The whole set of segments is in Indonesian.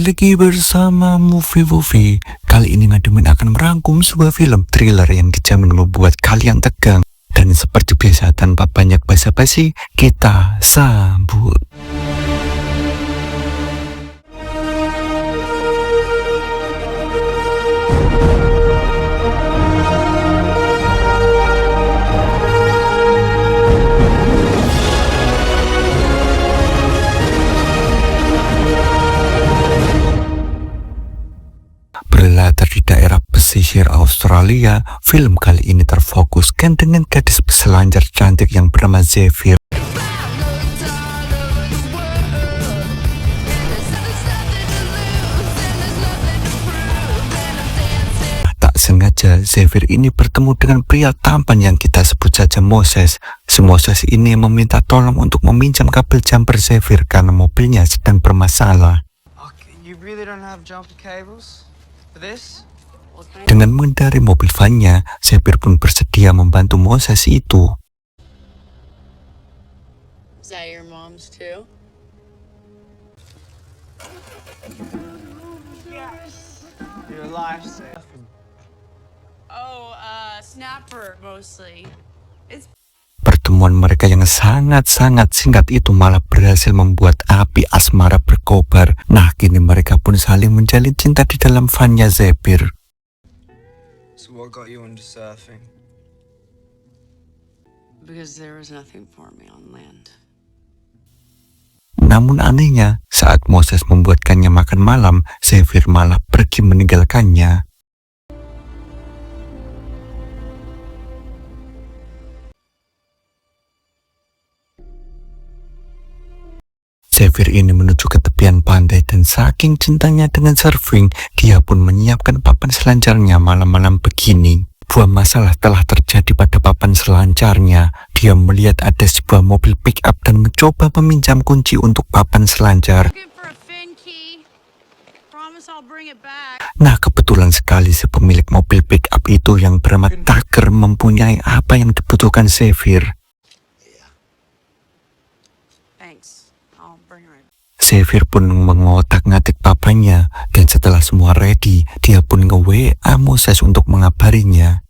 lagi bersama Movie. Kali ini Ngademin akan merangkum sebuah film thriller yang dijamin membuat kalian tegang. Dan seperti biasa tanpa banyak basa-basi, kita sambut. Berlatar di daerah pesisir Australia, film kali ini terfokuskan dengan gadis peselancar cantik yang bernama Zephyr. Tak sengaja, Zephyr ini bertemu dengan pria tampan yang kita sebut saja Moses. Si Moses ini meminta tolong untuk meminjam kabel jumper Zephyr karena mobilnya sedang bermasalah. You really don't have jumper cables for this? Dengan mengendari mobil vannya, Zephyr pun bersedia membantu Moses itu. Is that your mom's too? Your lifesaver. Oh, snapper mostly. Pertemuan mereka yang sangat-sangat singkat itu malah berhasil membuat api asmara berkobar. Nah, kini mereka pun saling menjalin cinta di dalam vannya Zephyr. So what got you into surfing? Because there was nothing for me on land. Namun anehnya, saat Moses membuatkannya makan malam, Zephyr malah pergi meninggalkannya. Zephyr ini menuju ke tepian pantai dan saking cintanya dengan surfing, dia pun menyiapkan papan selancarnya malam-malam begini. Buah masalah telah terjadi pada papan selancarnya. Dia melihat ada sebuah mobil pick up dan mencoba meminjam kunci untuk papan selancar. Looking for a fin key. Promise I'll bring it back. Nah, kebetulan sekali si pemilik mobil pick up itu yang bernama Tucker mempunyai apa yang dibutuhkan Zephyr. Thanks. I'll bring it right back. Zephyr pun mengotak-ngatik papanya, dan setelah semua ready, dia pun nge-WA Moses untuk mengabarinya.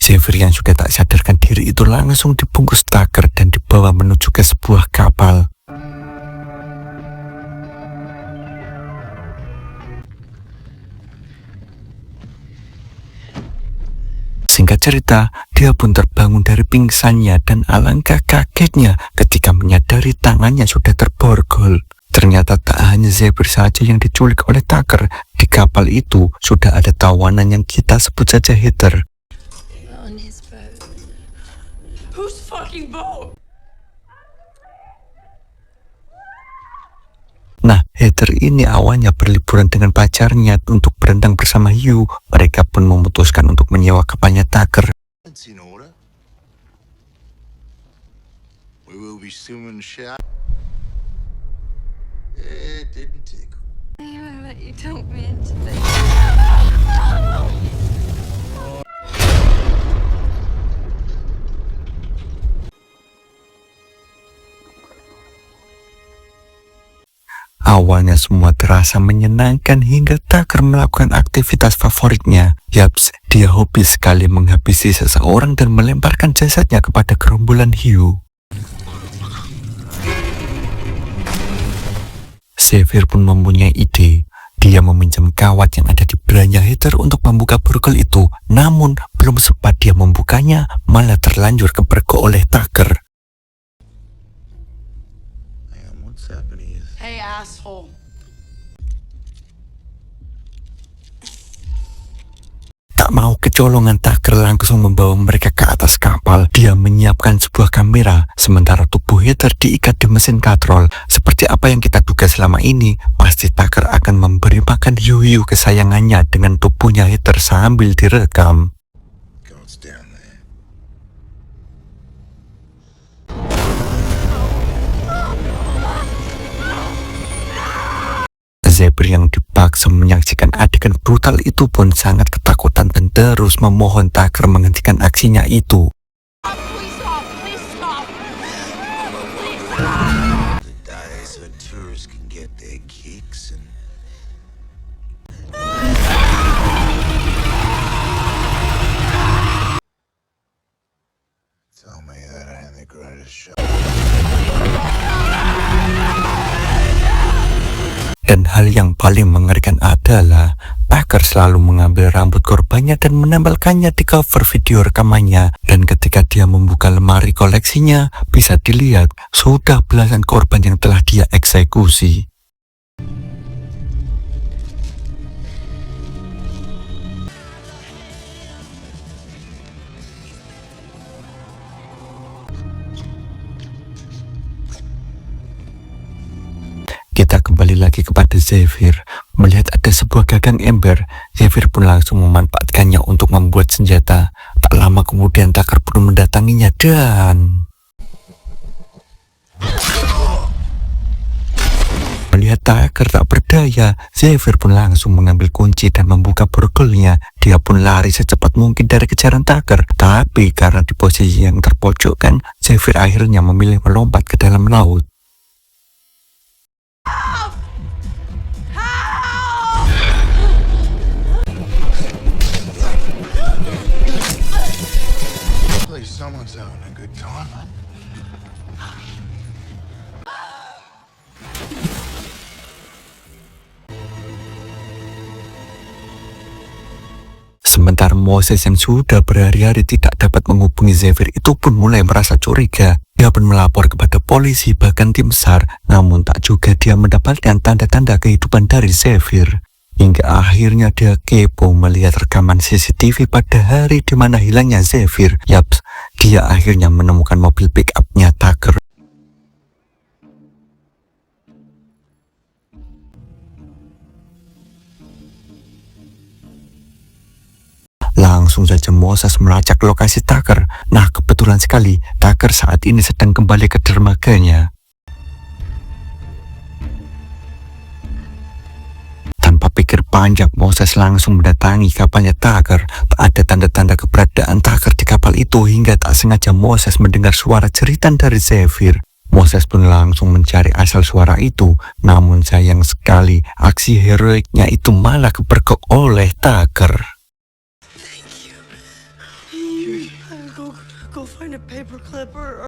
Zephyr yang sudah tak sadarkan diri itu langsung dibungkus Tucker dan dibawa menuju ke sebuah kapal. Singkat cerita, dia pun terbangun dari pingsannya dan alangkah kagetnya ketika menyadari tangannya sudah terborgol. Ternyata tak hanya Zephyr saja yang diculik oleh Tucker. Di kapal itu sudah ada tawanan yang kita sebut saja Heather. On his boat. Whose fucking boat? Nah, Heather ini awalnya berliburan dengan pacarnya untuk berenang bersama Hugh. Mereka pun memutuskan untuk menyewa kapalnya Tucker. It's in order. We will be swimming shower. It didn't tickle. That you told me into this. Awalnya semua terasa menyenangkan hingga Tucker melakukan aktivitas favoritnya. Yaps, dia hobi sekali menghabisi seseorang dan melemparkan jasadnya kepada gerombolan hiu. Zephyr pun mempunyai ide. Dia meminjam kawat yang ada di belanya Heather untuk membuka borgol itu. Namun, belum sempat dia membukanya, malah terlanjur kepergok oleh Tucker. Hang on, what's happening here? Hey, asshole. Tak mau kecolongan, Tucker langsung membawa mereka ke atas kapal. Dia menyiapkan sebuah kamera, sementara tubuh Heather diikat di mesin katrol. Seperti apa yang kita duga selama ini, pasti Tucker akan memberi makan hiu-hiu kesayangannya dengan tubuhnya Heather sambil direkam. God's down there. Zephyr yang dipaksa menyaksikan adegan brutal itu pun sangat ketakutan dan terus memohon Tucker menghentikan aksinya itu. Please stop! Please stop! Please stop! The die so tourists can get their kicks and tell me that I ain't the greatest show. Dan hal yang paling mengerikan adalah Tucker selalu mengambil rambut korbannya dan menempelkannya di cover video rekamannya. Dan ketika dia membuka lemari koleksinya, bisa dilihat sudah belasan korban yang telah dia eksekusi. Kita kembali lagi kepada Zephyr. Melihat ada sebuah gagang ember, Zephyr pun langsung memanfaatkannya untuk membuat senjata. Tak lama kemudian Tucker pun mendatanginya dan melihat Tucker tak berdaya, Zephyr pun langsung mengambil kunci dan membuka borgolnya. Dia pun lari secepat mungkin dari kejaran Tucker. Tapi karena di posisi yang terpojokkan, Zephyr akhirnya memilih melompat ke dalam laut. Hopefully someone's having a good time. Sementara Moses yang sudah berhari-hari tidak dapat menghubungi Zephyr itu pun mulai merasa curiga. Dia pun melapor kepada polisi bahkan tim SAR, namun tak juga dia mendapatkan tanda-tanda kehidupan dari Zephyr. Hingga akhirnya dia kepo melihat rekaman CCTV pada hari di mana hilangnya Zephyr. Yaps, dia akhirnya menemukan mobil pick-up-nya Tucker. Langsung saja Moses melacak lokasi Tucker. Nah, kebetulan sekali Tucker saat ini sedang kembali ke dermaganya. Tanpa pikir panjang, Moses langsung mendatangi kapalnya Tucker. Tak ada tanda-tanda keberadaan Tucker di kapal itu hingga tak sengaja Moses mendengar suara jeritan dari Zephyr. Moses pun langsung mencari asal suara itu. Namun sayang sekali, aksi heroiknya itu malah kepergok oleh Tucker. Go find a paper clipper.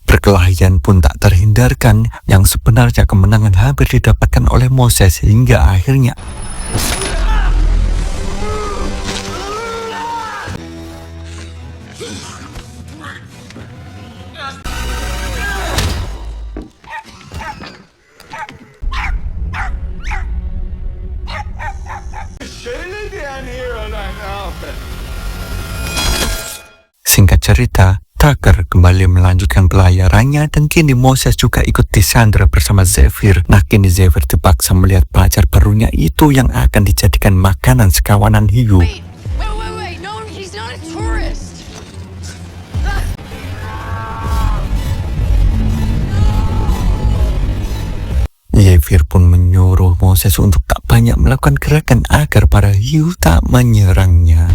Perkelahian pun tak terhindarkan, yang sebenarnya kemenangan hampir didapatkan oleh Moses hingga akhirnya Singkat cerita, Tucker kembali melanjutkan pelayarannya dan kini Moses juga ikut disandra bersama Zephyr. Nah, kini Zephyr terpaksa melihat pacar barunya itu yang akan dijadikan makanan sekawanan hiu. Wait. No, he's not a tourist. Zephyr pun menyuruh Moses untuk tak banyak melakukan gerakan agar para hiu tak menyerangnya.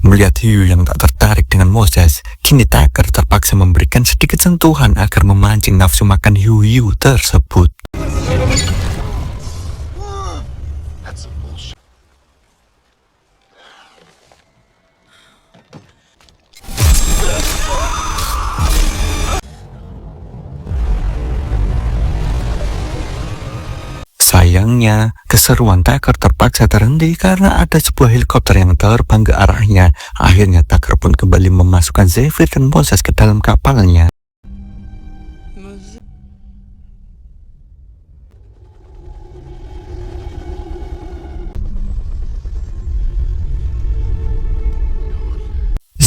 Melihat hiu yang tak tertarik dengan Moses, kini Tucker terpaksa memberikan sedikit sentuhan agar memancing nafsu makan hiu-hiu tersebut. That's some bullshit. Sayangnya, keseruan Tucker terpaksa terhenti karena ada sebuah helikopter yang terbang ke arahnya. Akhirnya Tucker pun kembali memasukkan Zephyr dan Moses ke dalam kapalnya.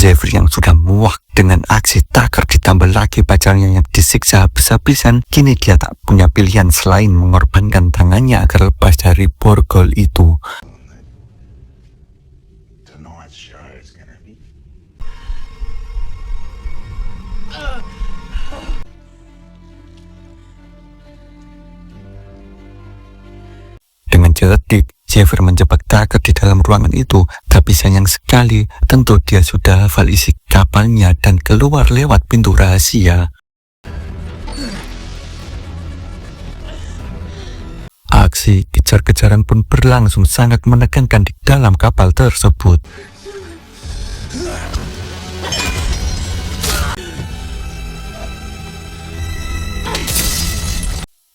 Xavier yang sudah muak dengan aksi Tucker ditambah lagi pacarnya yang disiksa habis-habisan, kini dia tak punya pilihan selain mengorbankan tangannya agar lepas dari borgol itu. Tonight's show is gonna be. Dengan cerdik, Xavier menjebak Tucker di dalam ruangan itu, tapi sayang sekali, tentu dia sudah hafal isi kapalnya dan keluar lewat pintu rahasia. Aksi kejar-kejaran pun berlangsung sangat menegangkan di dalam kapal tersebut.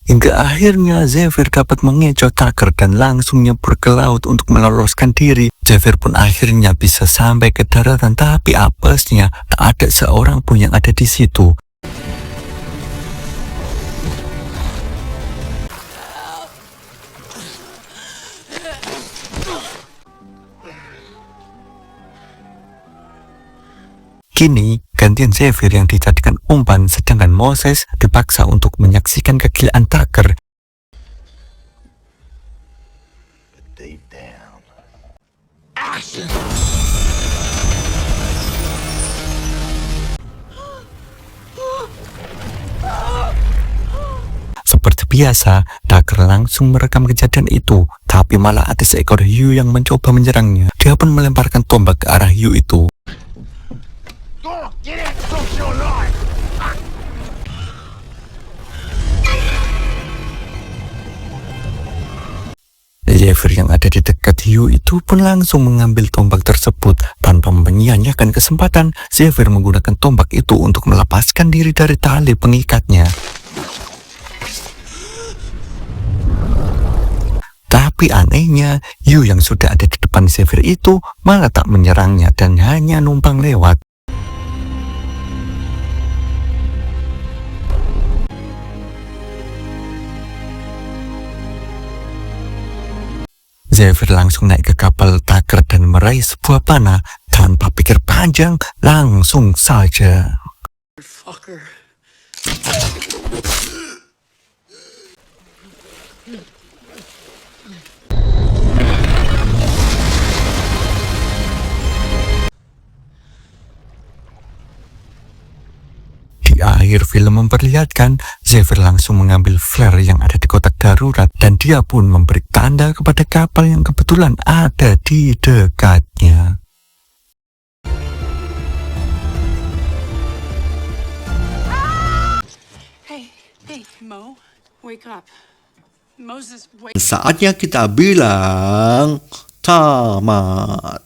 Hingga akhirnya Xavier dapat mengecoh Tucker dan langsung nyebur ke laut untuk meloloskan diri. Xavier pun akhirnya bisa sampai ke daratan, tapi apesnya tak ada seorang pun yang ada di situ. Kini, gantian Xavier yang dijadikan umpan, sedangkan Moses dipaksa untuk menyaksikan kegilaan Tucker. Deep down. Seperti biasa, Tucker langsung merekam kejadian itu, tapi malah ada seekor hiu yang mencoba menyerangnya. Dia pun melemparkan tombak ke arah hiu itu. Oh, get it! Don't show life! Xavier yang ada di dekat hiu itu pun langsung mengambil tombak tersebut. Tanpa menyia-nyiakan kesempatan, Xavier menggunakan tombak itu untuk melepaskan diri dari tali pengikatnya. Tapi anehnya, hiu yang sudah ada di depan Xavier itu malah tak menyerangnya dan hanya numpang lewat. Xavier langsung naik ke kapal Tucker dan meraih sebuah panah. Tanpa pikir panjang, langsung saja. Fucker. Di akhir film memperlihatkan, Xavier langsung mengambil flare yang ada di kotak darurat dan dia pun memberi tanda kepada kapal yang kebetulan ada di dekatnya. Hey, Mo, wake up. Moses, wake Saatnya kita bilang tamat.